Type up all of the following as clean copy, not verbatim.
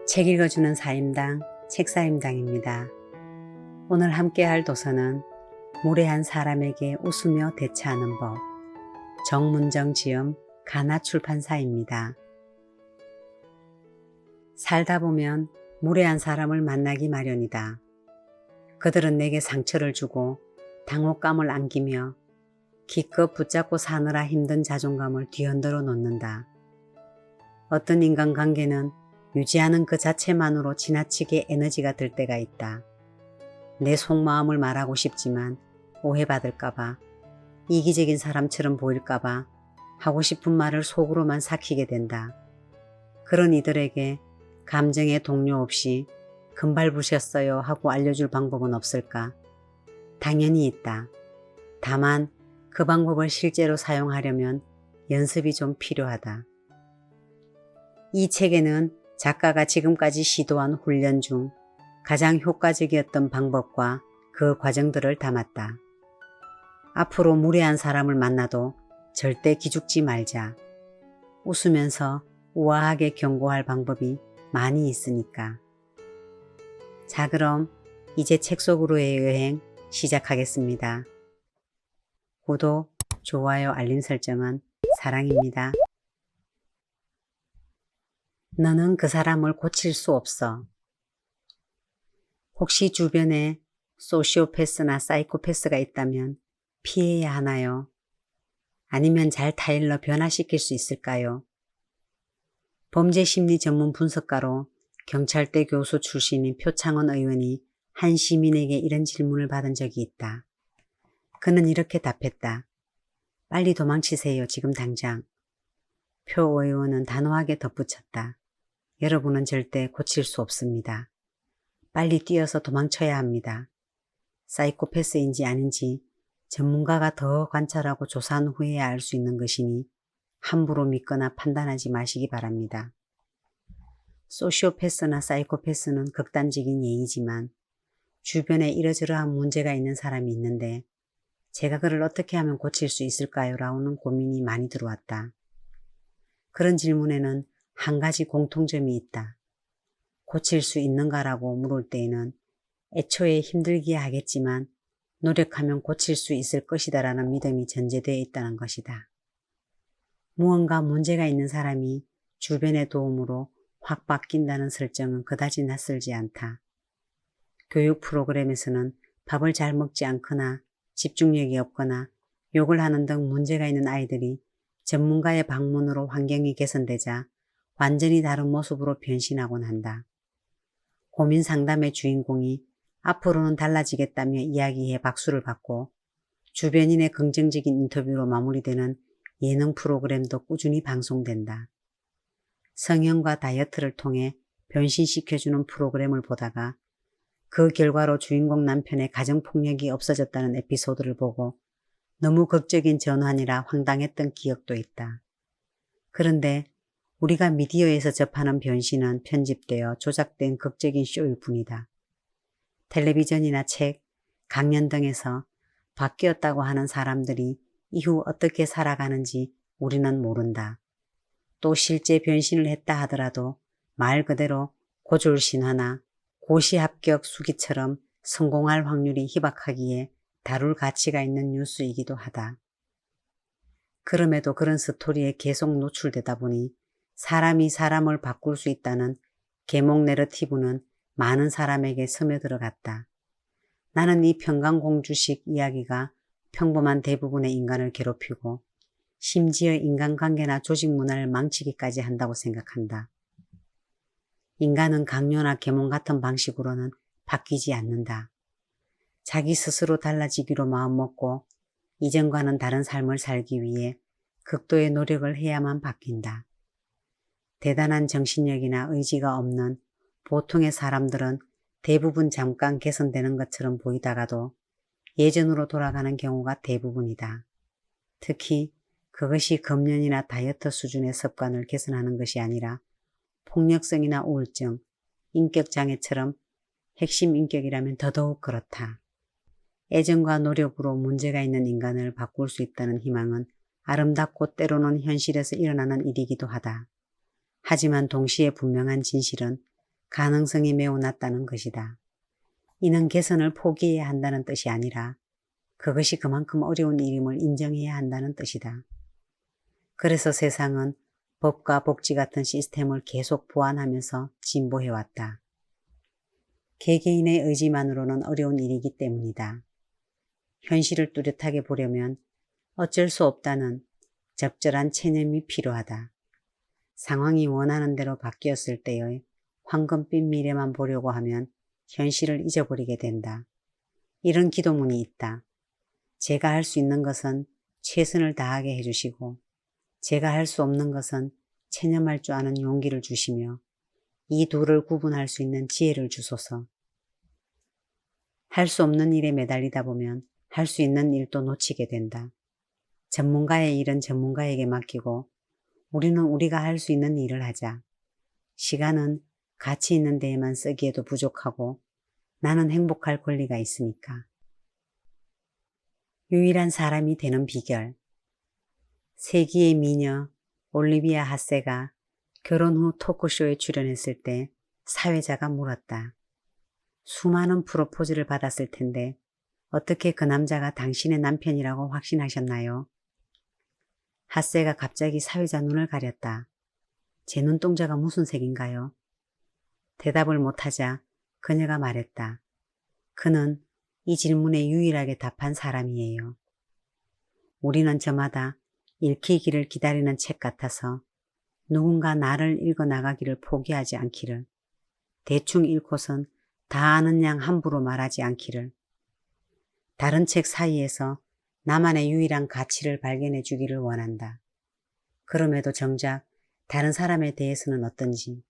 책 읽어주는 사임당 책사임당입니다. 오늘 함께할 도서는 무례한 사람에게 웃으며 대처하는 법, 정문정 지음 가나출판사입니다. 살다 보면 무례한 사람을 만나기 마련이다. 그들은 내게 상처를 주고 당혹감을 안기며 기껏 붙잡고 사느라 힘든 자존감을 뒤흔들어 놓는다. 어떤 인간관계는 유지하는 그 자체만으로 지나치게 에너지가 들 때가 있다. 내 속마음을 말하고 싶지만 오해받을까봐, 이기적인 사람처럼 보일까봐 하고 싶은 말을 속으로만 삭히게 된다. 그런 이들에게 감정의 동요 없이 금발 부셨어요 하고 알려줄 방법은 없을까? 당연히 있다. 다만 그 방법을 실제로 사용하려면 연습이 좀 필요하다. 이 책에는 작가가 지금까지 시도한 훈련 중 가장 효과적이었던 방법과 그 과정들을 담았다. 앞으로 무례한 사람을 만나도 절대 기죽지 말자. 웃으면서 우아하게 경고할 방법이 많이 있으니까. 자, 그럼 이제 책 속으로의 여행 시작하겠습니다. 구독, 좋아요, 알림 설정은 사랑입니다. 너는 그 사람을 고칠 수 없어. 혹시 주변에 소시오패스나 사이코패스가 있다면 피해야 하나요? 아니면 잘 타일러 변화시킬 수 있을까요? 범죄심리 전문 분석가로 경찰대 교수 출신인 표창원 의원이 한 시민에게 이런 질문을 받은 적이 있다. 그는 이렇게 답했다. 빨리 도망치세요, 지금 당장. 표 의원은 단호하게 덧붙였다. 여러분은 절대 고칠 수 없습니다. 빨리 뛰어서 도망쳐야 합니다. 사이코패스인지 아닌지 전문가가 더 관찰하고 조사한 후에야 알 수 있는 것이니 함부로 믿거나 판단하지 마시기 바랍니다. 소시오패스나 사이코패스는 극단적인 예이지만 주변에 이러저러한 문제가 있는 사람이 있는데 제가 그를 어떻게 하면 고칠 수 있을까요? 라는 고민이 많이 들어왔다. 그런 질문에는 한 가지 공통점이 있다. 고칠 수 있는가라고 물을 때에는 애초에 힘들기야 하겠지만 노력하면 고칠 수 있을 것이다 라는 믿음이 전제되어 있다는 것이다. 무언가 문제가 있는 사람이 주변의 도움으로 확 바뀐다는 설정은 그다지 낯설지 않다. 교육 프로그램에서는 밥을 잘 먹지 않거나 집중력이 없거나 욕을 하는 등 문제가 있는 아이들이 전문가의 방문으로 환경이 개선되자 완전히 다른 모습으로 변신하곤 한다. 고민 상담의 주인공이 앞으로는 달라지겠다며 이야기해 박수를 받고 주변인의 긍정적인 인터뷰로 마무리되는 예능 프로그램도 꾸준히 방송된다. 성형과 다이어트를 통해 변신시켜주는 프로그램을 보다가 그 결과로 주인공 남편의 가정폭력이 없어졌다는 에피소드를 보고 너무 극적인 전환이라 황당했던 기억도 있다. 그런데 우리가 미디어에서 접하는 변신은 편집되어 조작된 극적인 쇼일 뿐이다. 텔레비전이나 책, 강연 등에서 바뀌었다고 하는 사람들이 이후 어떻게 살아가는지 우리는 모른다. 또 실제 변신을 했다 하더라도 말 그대로 고졸신화나 고시합격 수기처럼 성공할 확률이 희박하기에 다룰 가치가 있는 뉴스이기도 하다. 그럼에도 그런 스토리에 계속 노출되다 보니 사람이 사람을 바꿀 수 있다는 계몽 내러티브는 많은 사람에게 스며들어갔다. 나는 이 평강공주식 이야기가 평범한 대부분의 인간을 괴롭히고 심지어 인간관계나 조직 문화를 망치기까지 한다고 생각한다. 인간은 강요나 계몽 같은 방식으로는 바뀌지 않는다. 자기 스스로 달라지기로 마음먹고 이전과는 다른 삶을 살기 위해 극도의 노력을 해야만 바뀐다. 대단한 정신력이나 의지가 없는 보통의 사람들은 대부분 잠깐 개선되는 것처럼 보이다가도 예전으로 돌아가는 경우가 대부분이다. 특히 그것이 금연이나 다이어트 수준의 습관을 개선하는 것이 아니라 폭력성이나 우울증, 인격장애처럼 핵심 인격이라면 더더욱 그렇다. 애정과 노력으로 문제가 있는 인간을 바꿀 수 있다는 희망은 아름답고 때로는 현실에서 일어나는 일이기도 하다. 하지만 동시에 분명한 진실은 가능성이 매우 낮다는 것이다. 이는 개선을 포기해야 한다는 뜻이 아니라 그것이 그만큼 어려운 일임을 인정해야 한다는 뜻이다. 그래서 세상은 법과 복지 같은 시스템을 계속 보완하면서 진보해왔다. 개개인의 의지만으로는 어려운 일이기 때문이다. 현실을 뚜렷하게 보려면 어쩔 수 없다는 적절한 체념이 필요하다. 상황이 원하는 대로 바뀌었을 때의 황금빛 미래만 보려고 하면 현실을 잊어버리게 된다. 이런 기도문이 있다. 제가 할 수 있는 것은 최선을 다하게 해주시고 제가 할 수 없는 것은 체념할 줄 아는 용기를 주시며 이 둘을 구분할 수 있는 지혜를 주소서. 할 수 없는 일에 매달리다 보면 할 수 있는 일도 놓치게 된다. 전문가의 일은 전문가에게 맡기고 우리는 우리가 할 수 있는 일을 하자. 시간은 가치 있는 데에만 쓰기에도 부족하고 나는 행복할 권리가 있으니까. 유일한 사람이 되는 비결. 세기의 미녀 올리비아 하세가 결혼 후 토크쇼에 출연했을 때 사회자가 물었다. 수많은 프로포즈를 받았을 텐데 어떻게 그 남자가 당신의 남편이라고 확신하셨나요? 하세가 갑자기 사회자 눈을 가렸다. 제 눈동자가 무슨 색인가요? 대답을 못하자 그녀가 말했다. 그는 이 질문에 유일하게 답한 사람이에요. 우리는 저마다 읽히기를 기다리는 책 같아서 누군가 나를 읽어나가기를 포기하지 않기를, 대충 읽고선 다 아는 양 함부로 말하지 않기를, 다른 책 사이에서 나만의 유일한 가치를 발견해 주기를 원한다. 그럼에도 정작 다른 사람에 대해서는 어떤지.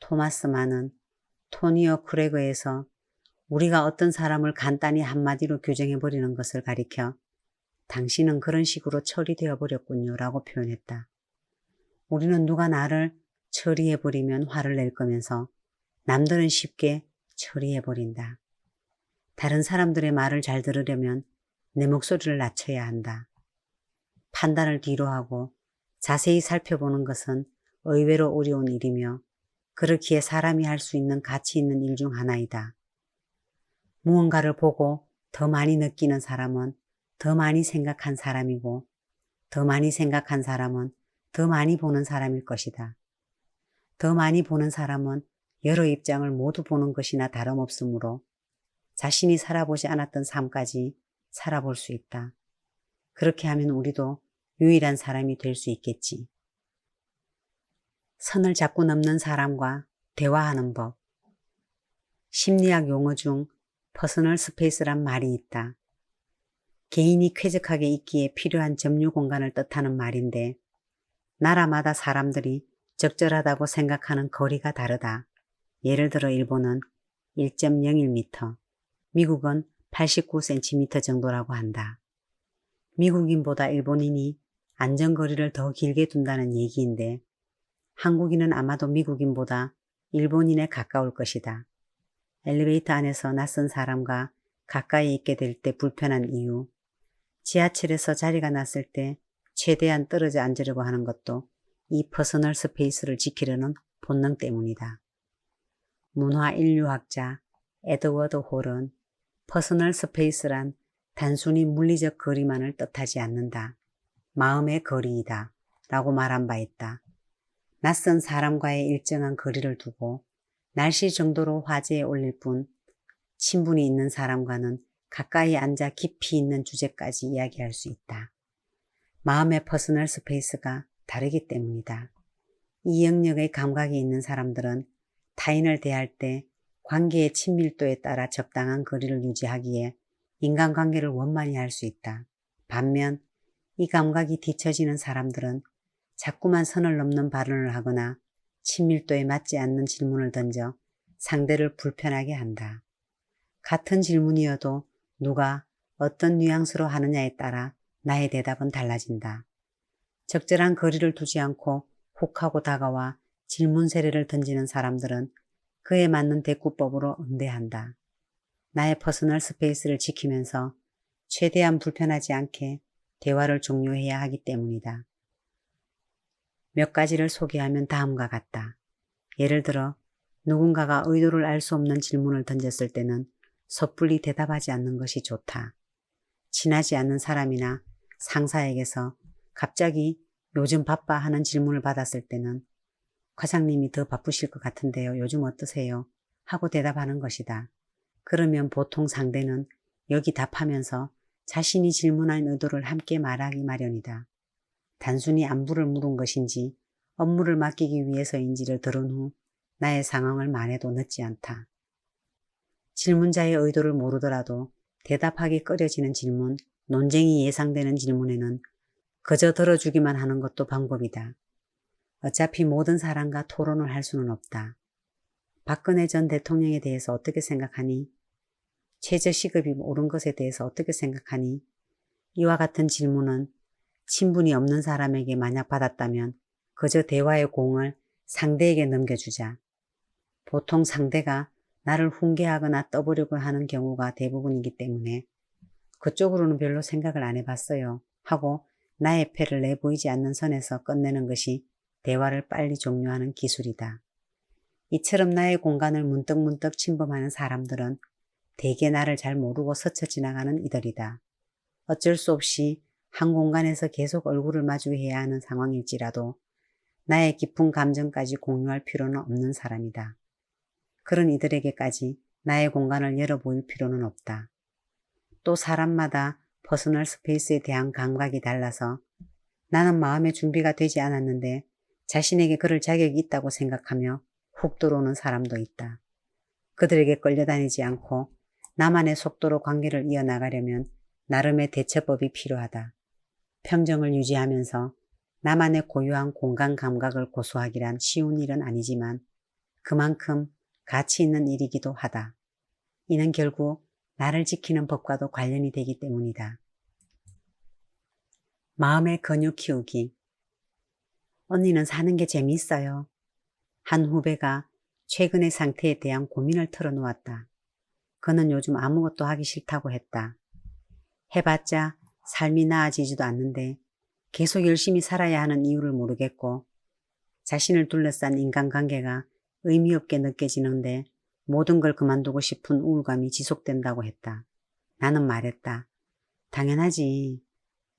토마스 만은 토니어 크레그에서 우리가 어떤 사람을 간단히 한마디로 규정해버리는 것을 가리켜 당신은 그런 식으로 처리되어 버렸군요 라고 표현했다. 우리는 누가 나를 처리해버리면 화를 낼 거면서 남들은 쉽게 처리해버린다. 다른 사람들의 말을 잘 들으려면 내 목소리를 낮춰야 한다. 판단을 뒤로 하고 자세히 살펴보는 것은 의외로 어려운 일이며 그렇기에 사람이 할 수 있는 가치 있는 일 중 하나이다. 무언가를 보고 더 많이 느끼는 사람은 더 많이 생각한 사람이고 더 많이 생각한 사람은 더 많이 보는 사람일 것이다. 더 많이 보는 사람은 여러 입장을 모두 보는 것이나 다름없으므로 자신이 살아보지 않았던 삶까지 살아볼 수 있다. 그렇게 하면 우리도 유일한 사람이 될 수 있겠지. 선을 자꾸 넘는 사람과 대화하는 법. 심리학 용어 중 퍼스널 스페이스란 말이 있다. 개인이 쾌적하게 있기에 필요한 점유 공간을 뜻하는 말인데 나라마다 사람들이 적절하다고 생각하는 거리가 다르다. 예를 들어 일본은 1.01m, 미국은 89cm 정도라고 한다. 미국인보다 일본인이 안전거리를 더 길게 둔다는 얘기인데 한국인은 아마도 미국인보다 일본인에 가까울 것이다. 엘리베이터 안에서 낯선 사람과 가까이 있게 될 때 불편한 이유, 지하철에서 자리가 났을 때 최대한 떨어져 앉으려고 하는 것도 이 퍼스널 스페이스를 지키려는 본능 때문이다. 문화 인류학자 에드워드 홀은 퍼스널 스페이스란 단순히 물리적 거리만을 뜻하지 않는다. 마음의 거리이다 라고 말한 바 있다. 낯선 사람과의 일정한 거리를 두고 날씨 정도로 화제에 올릴 뿐 친분이 있는 사람과는 가까이 앉아 깊이 있는 주제까지 이야기할 수 있다. 마음의 퍼스널 스페이스가 다르기 때문이다. 이 영역의 감각이 있는 사람들은 타인을 대할 때 관계의 친밀도에 따라 적당한 거리를 유지하기에 인간관계를 원만히 할 수 있다. 반면 이 감각이 뒤처지는 사람들은 자꾸만 선을 넘는 발언을 하거나 친밀도에 맞지 않는 질문을 던져 상대를 불편하게 한다. 같은 질문이어도 누가 어떤 뉘앙스로 하느냐에 따라 나의 대답은 달라진다. 적절한 거리를 두지 않고 훅하고 다가와 질문 세례를 던지는 사람들은 그에 맞는 대꾸법으로 응대한다. 나의 퍼스널 스페이스를 지키면서 최대한 불편하지 않게 대화를 종료해야 하기 때문이다. 몇 가지를 소개하면 다음과 같다. 예를 들어 누군가가 의도를 알 수 없는 질문을 던졌을 때는 섣불리 대답하지 않는 것이 좋다. 친하지 않는 사람이나 상사에게서 갑자기 요즘 바빠 하는 질문을 받았을 때는 과장님이 더 바쁘실 것 같은데요. 요즘 어떠세요? 하고 대답하는 것이다. 그러면 보통 상대는 여기 답하면서 자신이 질문한 의도를 함께 말하기 마련이다. 단순히 안부를 물은 것인지 업무를 맡기기 위해서인지를 들은 후 나의 상황을 말해도 늦지 않다. 질문자의 의도를 모르더라도 대답하기 꺼려지는 질문, 논쟁이 예상되는 질문에는 그저 들어주기만 하는 것도 방법이다. 어차피 모든 사람과 토론을 할 수는 없다. 박근혜 전 대통령에 대해서 어떻게 생각하니? 최저시급이 오른 것에 대해서 어떻게 생각하니? 이와 같은 질문은 친분이 없는 사람에게 만약 받았다면 그저 대화의 공을 상대에게 넘겨주자. 보통 상대가 나를 훈계하거나 떠보려고 하는 경우가 대부분이기 때문에 그쪽으로는 별로 생각을 안 해봤어요 하고 나의 패를 내보이지 않는 선에서 끝내는 것이 대화를 빨리 종료하는 기술이다. 이처럼 나의 공간을 문득문득 침범하는 사람들은 대개 나를 잘 모르고 스쳐 지나가는 이들이다. 어쩔 수 없이 한 공간에서 계속 얼굴을 마주해야 하는 상황일지라도 나의 깊은 감정까지 공유할 필요는 없는 사람이다. 그런 이들에게까지 나의 공간을 열어 보일 필요는 없다. 또 사람마다 퍼스널 스페이스에 대한 감각이 달라서 나는 마음의 준비가 되지 않았는데 자신에게 그럴 자격이 있다고 생각하며 훅 들어오는 사람도 있다. 그들에게 끌려다니지 않고 나만의 속도로 관계를 이어나가려면 나름의 대처법이 필요하다. 평정을 유지하면서 나만의 고유한 공간 감각을 고수하기란 쉬운 일은 아니지만 그만큼 가치 있는 일이기도 하다. 이는 결국 나를 지키는 법과도 관련이 되기 때문이다. 마음의 근육 키우기. 언니는 사는 게 재미있어요. 한 후배가 최근의 상태에 대한 고민을 털어놓았다. 그는 요즘 아무것도 하기 싫다고 했다. 해봤자 삶이 나아지지도 않는데 계속 열심히 살아야 하는 이유를 모르겠고 자신을 둘러싼 인간관계가 의미 없게 느껴지는데 모든 걸 그만두고 싶은 우울감이 지속된다고 했다. 나는 말했다. 당연하지.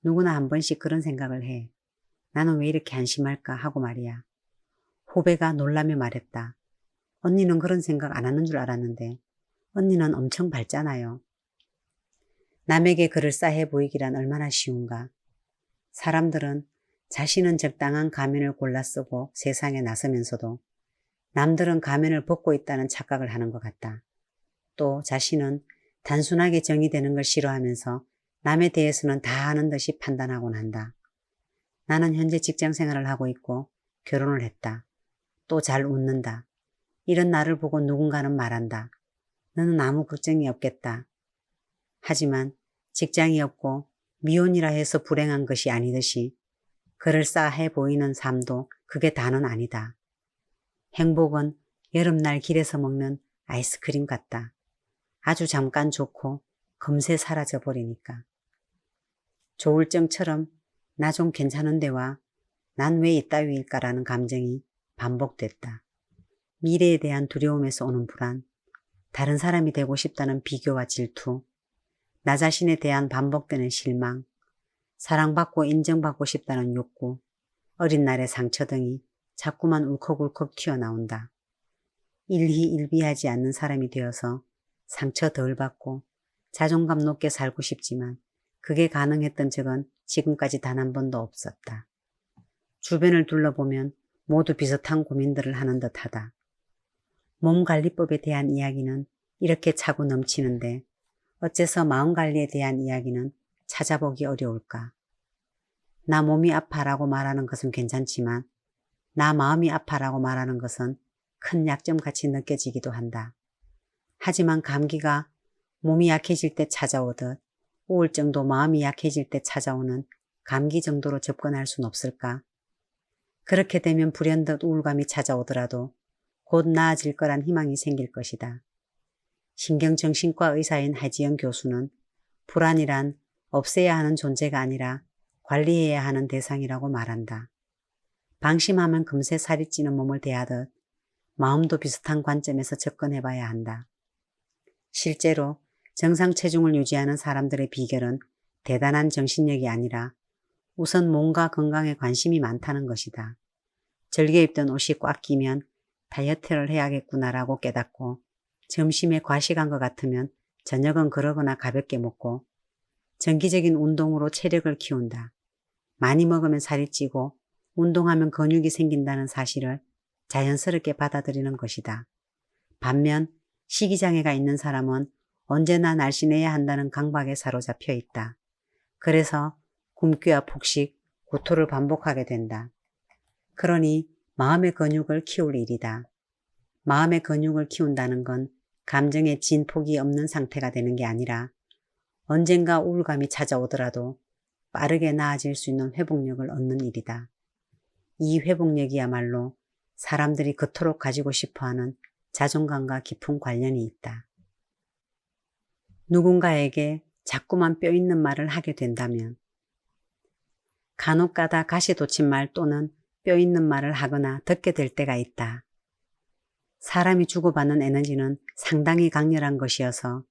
누구나 한 번씩 그런 생각을 해. 나는 왜 이렇게 한심할까 하고 말이야. 후배가 놀라며 말했다. 언니는 그런 생각 안 하는 줄 알았는데 언니는 엄청 밝잖아요. 남에게 그럴싸해 보이기란 얼마나 쉬운가. 사람들은 자신은 적당한 가면을 골라 쓰고 세상에 나서면서도 남들은 가면을 벗고 있다는 착각을 하는 것 같다. 또 자신은 단순하게 정의되는 걸 싫어하면서 남에 대해서는 다 아는 듯이 판단하곤 한다. 나는 현재 직장 생활을 하고 있고 결혼을 했다. 또 잘 웃는다. 이런 나를 보고 누군가는 말한다. 너는 아무 걱정이 없겠다. 하지만 직장이 없고 미혼이라 해서 불행한 것이 아니듯이 그럴싸해 보이는 삶도 그게 다는 아니다. 행복은 여름날 길에서 먹는 아이스크림 같다. 아주 잠깐 좋고 금세 사라져 버리니까. 조울증처럼 나 좀 괜찮은데와 난 왜 이따위일까라는 감정이 반복됐다. 미래에 대한 두려움에서 오는 불안, 다른 사람이 되고 싶다는 비교와 질투, 나 자신에 대한 반복되는 실망, 사랑받고 인정받고 싶다는 욕구, 어린 날의 상처 등이 자꾸만 울컥울컥 튀어나온다. 일희일비하지 않는 사람이 되어서 상처 덜 받고 자존감 높게 살고 싶지만 그게 가능했던 적은 지금까지 단 한 번도 없었다. 주변을 둘러보면 모두 비슷한 고민들을 하는 듯하다. 몸관리법에 대한 이야기는 이렇게 차고 넘치는데 어째서 마음관리에 대한 이야기는 찾아보기 어려울까? 나 몸이 아파라고 말하는 것은 괜찮지만 나 마음이 아파라고 말하는 것은 큰 약점같이 느껴지기도 한다. 하지만 감기가 몸이 약해질 때 찾아오듯 우울증도 마음이 약해질 때 찾아오는 감기 정도로 접근할 순 없을까? 그렇게 되면 불현듯 우울감이 찾아오더라도 곧 나아질 거란 희망이 생길 것이다. 신경정신과 의사인 하지영 교수는 불안이란 없애야 하는 존재가 아니라 관리해야 하는 대상이라고 말한다. 방심하면 금세 살이 찌는 몸을 대하듯 마음도 비슷한 관점에서 접근해 봐야 한다. 실제로 정상 체중을 유지하는 사람들의 비결은 대단한 정신력이 아니라 우선 몸과 건강에 관심이 많다는 것이다. 즐겨 입던 옷이 꽉 끼면 다이어트를 해야겠구나라고 깨닫고, 점심에 과식한 것 같으면 저녁은 그러거나 가볍게 먹고, 정기적인 운동으로 체력을 키운다. 많이 먹으면 살이 찌고 운동하면 근육이 생긴다는 사실을 자연스럽게 받아들이는 것이다. 반면 식이장애가 있는 사람은 언제나 날씬해야 한다는 강박에 사로잡혀 있다. 그래서 굶기와 폭식, 구토를 반복하게 된다. 그러니 마음의 근육을 키울 일이다. 마음의 근육을 키운다는 건 감정의 진폭이 없는 상태가 되는 게 아니라 언젠가 우울감이 찾아오더라도 빠르게 나아질 수 있는 회복력을 얻는 일이다. 이 회복력이야말로 사람들이 그토록 가지고 싶어하는 자존감과 깊은 관련이 있다. 누군가에게 자꾸만 뼈 있는 말을 하게 된다면, 간혹가다 가시돋친 또는 뼈 있는 말을 하거나 듣게 될 때가 있다. 사람이 주고받는 에너지는 상당히 강렬한 것이어서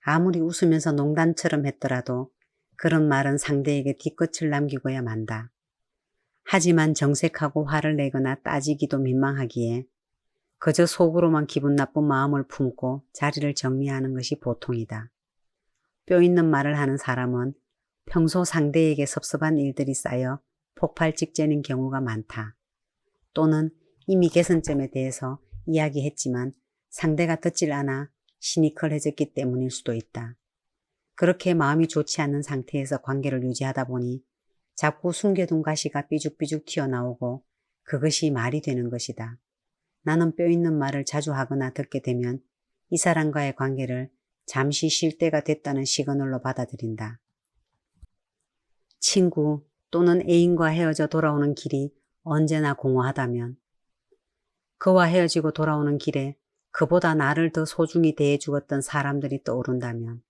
아무리 웃으면서 농담처럼 했더라도 그런 말은 상대에게 뒤끝을 남기고야 만다. 하지만 정색하고 화를 내거나 따지기도 민망하기에 그저 속으로만 기분 나쁜 마음을 품고 자리를 정리하는 것이 보통이다. 뼈 있는 말을 하는 사람은 평소 상대에게 섭섭한 일들이 쌓여 폭발 직전인 경우가 많다. 또는 이미 개선점에 대해서 이야기했지만 상대가 듣질 않아 시니컬해졌기 때문일 수도 있다. 그렇게 마음이 좋지 않은 상태에서 관계를 유지하다 보니 자꾸 숨겨둔 가시가 삐죽삐죽 튀어나오고 그것이 말이 되는 것이다. 나는 뼈 있는 말을 자주 하거나 듣게 되면 이 사람과의 관계를 잠시 쉴 때가 됐다는 시그널로 받아들인다. 친구 또는 애인과 헤어져 돌아오는 길이 언제나 공허하다면, 그와 헤어지고 돌아오는 길에 그보다 나를 더 소중히 대해주었던 사람들이 떠오른다면,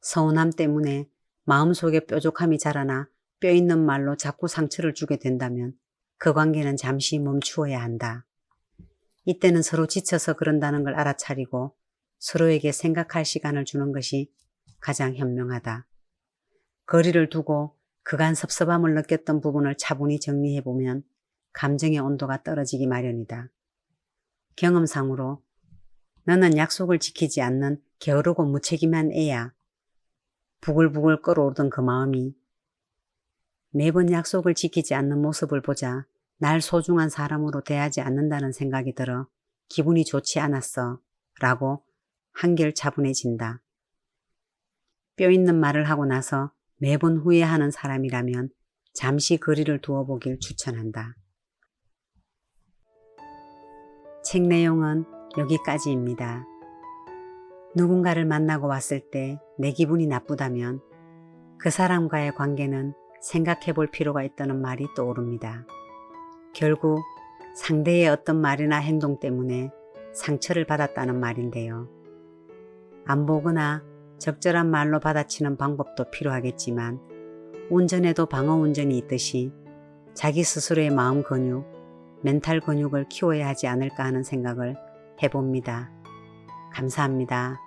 서운함 때문에 마음속에 뾰족함이 자라나 뼈 있는 말로 자꾸 상처를 주게 된다면 그 관계는 잠시 멈추어야 한다. 이때는 서로 지쳐서 그런다는 걸 알아차리고 서로에게 생각할 시간을 주는 것이 가장 현명하다. 거리를 두고 그간 섭섭함을 느꼈던 부분을 차분히 정리해보면 감정의 온도가 떨어지기 마련이다. 경험상으로 너는 약속을 지키지 않는 게으르고 무책임한 애야. 부글부글 끓어오르던 그 마음이 매번 약속을 지키지 않는 모습을 보자 날 소중한 사람으로 대하지 않는다는 생각이 들어 기분이 좋지 않았어 라고 한결 차분해진다. 뼈 있는 말을 하고 나서 매번 후회하는 사람이라면 잠시 거리를 두어보길 추천한다. 책 내용은 여기까지입니다. 누군가를 만나고 왔을 때 내 기분이 나쁘다면 그 사람과의 관계는 생각해 볼 필요가 있다는 말이 떠오릅니다. 결국 상대의 어떤 말이나 행동 때문에 상처를 받았다는 말인데요. 안 보거나 적절한 말로 받아치는 방법도 필요하겠지만 운전에도 방어 운전이 있듯이 자기 스스로의 마음 근육, 멘탈 근육을 키워야 하지 않을까 하는 생각을 해봅니다. 감사합니다.